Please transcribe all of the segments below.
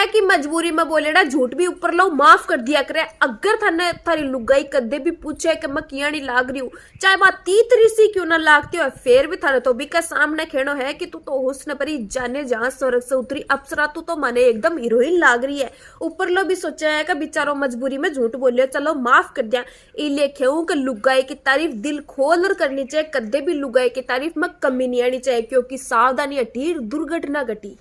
कि मजबूरी में बोलेड़ा झूठ भी ऊपर लो माफ कर दिया करे। अगर थाने थारी लुगाई कदे भी पूछे कि मैं किया नहीं लाग रही हूँ, चाहे बात तीतरी सी क्यों ना लागती हो, फिर भी थारे तो भी का सामने खेनो है कि तू तो हुस्न परी जाने जहां स्वर्ग से उतरी अप्सरा, तू तो माने एकदम हीरोइन लाग रही है। ऊपर लो भी सोचा है कि बेचारो मजबूरी में झूठ बोलियो, चलो माफ कर दिया। इले खेऊं कि लुगाई की तारीफ दिल खोल कर करनी चाहिए, कदे भी लुगाई की तारीफ में कमी नहीं आनी चाहिए, क्योंकि सावधानी हटी दुर्घटना घटी।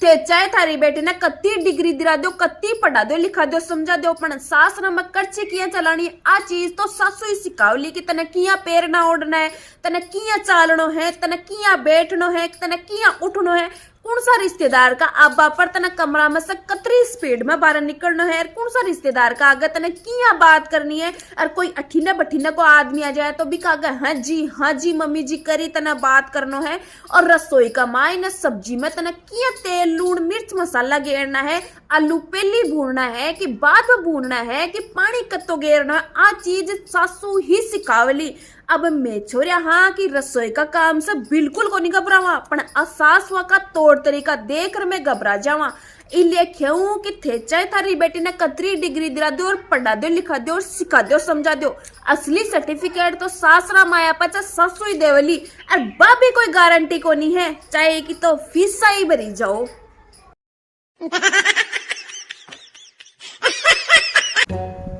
ते चाहे थारी बेटी ने कत्ती डिग्री दिला दो, कत्ती पढ़ा दो, लिखा दो, समझा दो, पण सास न में कच्चे किया चलानी आ चीज तो सासू ही सिखावली कि तने किया पैरना ओढ़ना है, तने किया चालनो है, तने किया बैठनो है, तने किया उठनो है। कौन सा रिश्तेदार का आबा पर तने कमरा में से कतरी स्पीड में बाहर निकलना है, कौन सा रिश्तेदार का आगे तने किया बात करनी है। और कोई अठीने बठीने को आदमी आ जाए तो भी कहा हाँ जी मम्मी जी करी तना बात करनो है। और रसोई का मायने सब्जी में तना किया तेल लूण मिर्च मसाला गेरना है, आलू पहली भूनना है कि बाद में भूनना है कि पानी कत्तो गेरना है, आ चीज सासू ही सिखावली। अब मैं छोरिया हाँ कि रसोई का काम से बिल्कुल को नहीं घबरावा, पण सासुआ का तौर तरीका देख कर मैं घबरा जावा। इले क्यों कि थे चाहे थारी बेटी ने कतरी डिग्री दिला दो और पढ़ा दो, लिखा दो और सिखा दो, समझा दो, असली सर्टिफिकेट तो सासरा माया पचा सासू ही देवली। और बाबी कोई गारंटी को नहीं है, चाहे कि तो फीसा ही भरी जाओ।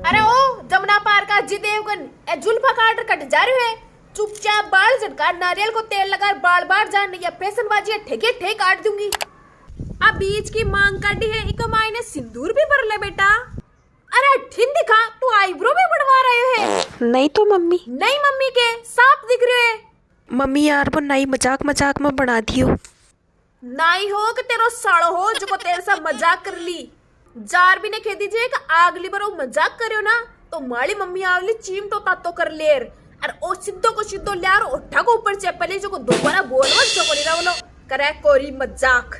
अरे ओ जमुना पार का अजय देवगन ए जुल्फा काट कट जा रहे है, चुपचाप बाल झटका, नारियल को तेल लगा बाल बार जान, या फैशनबाजी ठेके ठेक काट दूंगी। अब बीच की मांग काटी है, एक मायने सिंदूर भी भर ले बेटा। अरे ठिन दिखा, तू आईब्रो भी बढ़वा रहे है। नहीं तो मम्मी। नहीं मम्मी के साफ दिख रहे है। मम्मी यार वो नई मजाक मजाक में बना दियो। नाई हो कि तेरो साड़ो हो जो को तेरे साथ मजाक कर ली। जार भी ने कह दीजिए कि आगली बार वो मजाक करियो ना तो माली मम्मी आवली चीम तो तातो कर लेर। और ओ सिद्धो को सिद्धो ल्यार उठा को ऊपर चेपले जो को दोबारा बोलवा जो को नहीं रवलो करे कोरी मजाक।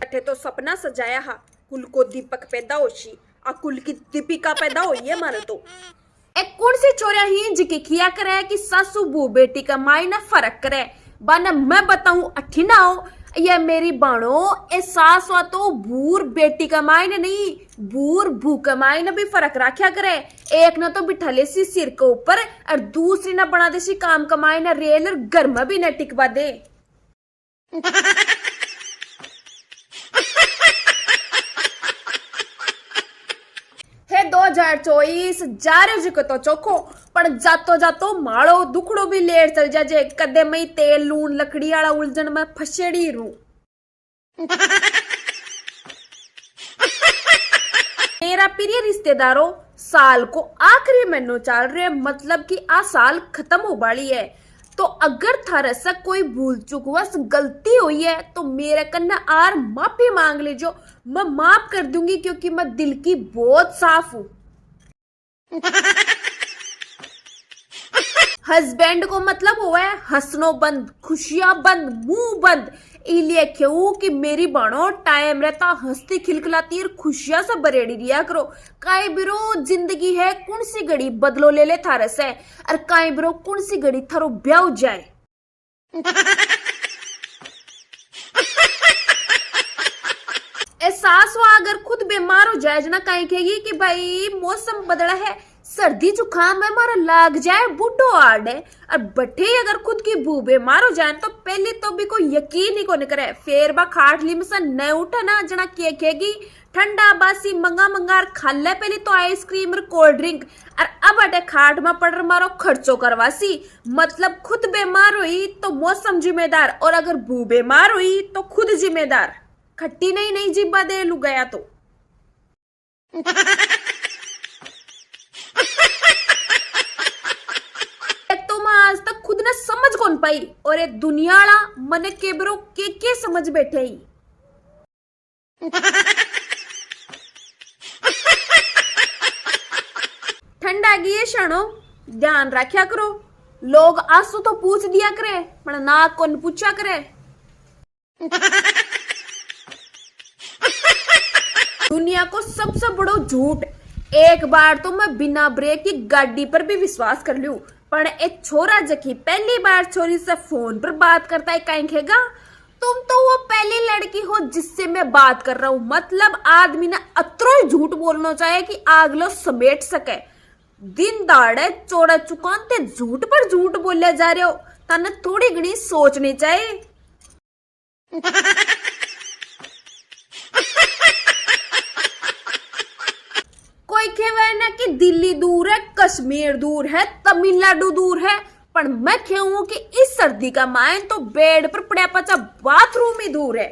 अठे तो सपना सजाया हा कुल को दीपक पैदा होशी, आ कुल की दीपिका पैदा होई है मारे तो। एक कौन सी छोरिया ही जिकी खिया करे कि सासू बू बेटी का मायना फर्क करे। बाना मैं बताऊं अठी ना हो, ये मेरी बाणो ए सास वा तो बूर बेटी का मायने नहीं, बूर भू का मायने भी फर्क रखा करे। एक ना तो बिठाले सी सिर के ऊपर और दूसरी ना बना दे सी काम कमाए ना रेल और घर में भी न टिकवा दे। हे 2024 जा रहे को तो चोखो, पर जातो जातो माड़ो दुखड़ो भी लेर चल जाजे, कदे मई तेल लूण लकड़ी वाला उलझन में फसेड़ी रू। मेरा प्रिय रिश्तेदारों, साल को आखिरी महीनों चल रहे, मतलब कि आ साल खत्म हो बाली है। तो अगर थारे से कोई भूल चूक वस गलती हुई है तो मेरे कन्ना आर माफी मांग लीजो, मैं माफ कर दूंगी क्योंकि मैं दिल की बहुत साफ हूं। हस्बैंड को मतलब हुआ है हंसनो बंद, खुशियां बंद, मुंह बंद। इलिए क्यों कि मेरी बाणो टाइम रहता हंसती खिलखिलाती और खुशियां से बरेड़ी रिया करो। काई बिरो जिंदगी है कौन सी घड़ी बदलो ले ले थारे से, और काई बिरो कौन सी घड़ी थारो ब्याह जाए। सास वा अगर खुद बीमार हो जाए ना कहीं कहेगी कि भाई मौसम बदला है, सर्दी जुकाम है हमारा लाग जाए बूढ़ो आड़ है। और बटे अगर खुद की बू बीमार हो जाए तो पहले तो भी कोई यकीन ही को नहीं करे, फेर बा खाटली में से न उठे ना जना के कहेगी ठंडा बासी मंगा मंगार खा ले पहले तो आइसक्रीम और कोल्ड ड्रिंक, और अब अटे खाट में पड़ मारो खर्चो करवासी। मतलब खुद बीमार हुई तो मौसम जिम्मेदार, और अगर बू बीमार हुई तो खुद जिम्मेदार। खट्टी नहीं जिब्बा दे लू गया तो। तुम आज तक खुद ने समझ कौन पाई, और ये दुनियाला मने केबरो के समझ बैठे ही। ठंडा गी क्षणो ध्यान रखा करो, लोग आंसू तो पूछ दिया करे पर ना कौन पूछा करे। दुनिया को सबसे बड़ो झूठ, एक बार तो मैं बिना ब्रेक की गाड़ी पर भी विश्वास कर लूं, पर एक छोरा जकी पहली बार छोरी से फोन पर बात करता है कहीं खेगा तुम तो वो पहली लड़की हो जिससे मैं बात कर रहा हूं। मतलब आदमी ने अतरो ही झूठ बोलना चाहे कि आगलो समेट सके। दिन दाड़े चौड़ा चुकान ते झूठ पर झूठ बोले जा रहे हो। तने थोड़ी घनी सोचनी चाहिए। कोई कहे ना कि दिल्ली दूर है, कश्मीर दूर है, तमिलनाडु दूर है, पर मैं कहूं कि इस सर्दी का मायन तो बेड पर पड़ा पचा बाथरूम ही दूर है।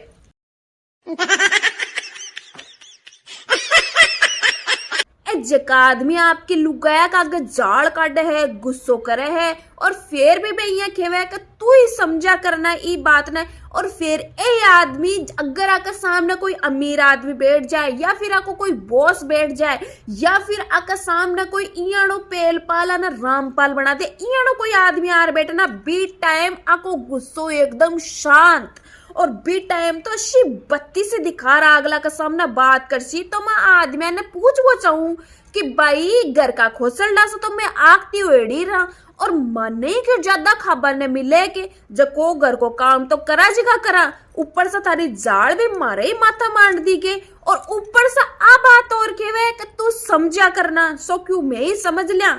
जका आदमी आपकी लुगाया का आगे जाल काटे है, गुस्सो करे है, और फिर भी भैया खेवे कि तू ही समझा करना ई बात ने। और फिर ए आदमी अगर आके सामने कोई अमीर आदमी बैठ जाए, या फिर आको कोई बॉस बैठ जाए, या फिर आके सामने कोई इयानो पेल पाला ना रामपाल बना दे, इयानो कोई आदमी आर बैठे ना, बी टाइम आको गुस्सो एकदम शांत, और बी टाइम तो शी बत्ती से दिखा रहा अगला का सामने बात कर सी। तो मैं आदमी ने पूछना चाहूं कि भाई घर का खोसल डासो तो मैं आगती हुई रहा, और मने के ज्यादा खबर ने मिले कि जको घर को काम तो करा जिगा करा, ऊपर से थारी जाड़ भी मारे ही माथा मार दी के, और ऊपर से आ बात और केवे कि तू समझा करना, सो क्यों मैं ही समझ लिया।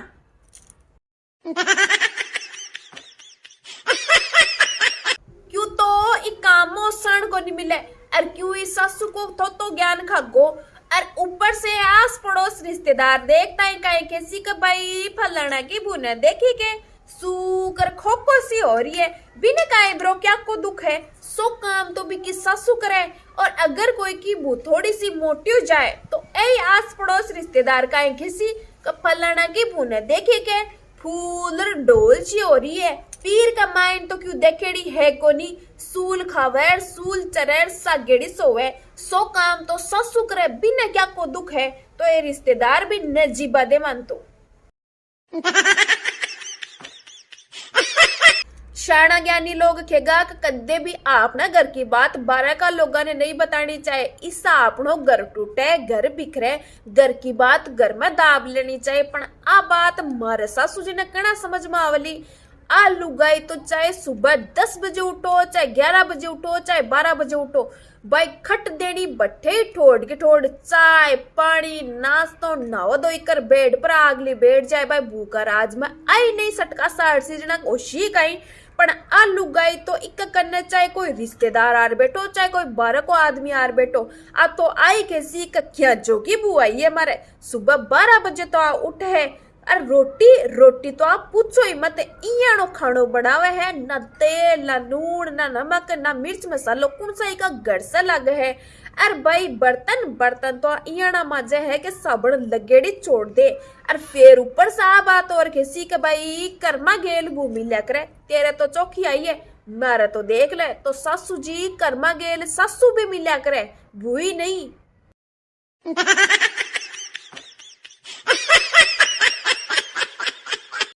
क्यों तो ई कामो सण को नहीं मिले, और क्यों इस सासू को तो ज्ञान खागो, और ऊपर से आस पड़ोस रिश्तेदार देखता है कहीं किसी का भाई फलाना की बुने देखी के सूकर खोको सी हो रही है, बिना काहे ब्रो क्या को दुख है, सो काम तो भी किस सासू करे। और अगर कोई की बू थोड़ी सी मोटी हो जाए तो ए आस पड़ोस रिश्तेदार कहीं किसी का फलाना की बुने देखी के फूल डोल सी हो रही है, पीर का माइन तो क्यों देखेड़ी है कोनी, सूल खावे सूल चरे सागेड़ी सोवे, सो काम तो ससु करे, बिना क्या को दुख है। तो ये रिश्तेदार भी नजीबा दे मान तो। शाना ज्ञानी लोग खेगा कदे भी आपना घर की बात 12 का लोगों ने नहीं बतानी चाहिए। इससे आपनो घर टूटे, घर बिखरे, घर की बात घर में दाब लेनी चाहिए। पर आ बात मारे सासू जी ने कहना समझ में आवली। आ लुगाई तो चाहे सुबह 10 बजे उठो, चाहे 11 बजे उठो, चाहे 12 बजे उठो, भाई खट देनी बट्ठे ठोड़ के ठोड़, चाय पानी नाश्तो नहाओ धोई कर बेड पर आगली बैठ जाए। भाई भूखा राज में आई नहीं सटका साड़ सीजना कोशी कहीं, पर आ लुगाई तो इक करने चाहे कोई रिश्तेदार आर बैठो, चाहे कोई 12 को आदमी आर बैठो, आ तो आई कैसी कखिया जो की बुआई है मारे सुबह 12 बजे तो आ उठे है। और रोटी तो आप पूछो ही मत, इयानो खानो बनावे है, ना तेल ना नून ना नमक ना मिर्च मसालो कौन सा का घर से लग है। और भाई बर्तन तो इयाना मजे है कि साबुन लगेड़ी छोड़ दे। और फिर ऊपर से आ बात और किसी के भाई कर्मा गेल भूमि लेकर तेरे तो चौकी आई है, मारे तो देख ले तो सासू जी कर्मा गेल सासू भी मिला करे भूई नहीं।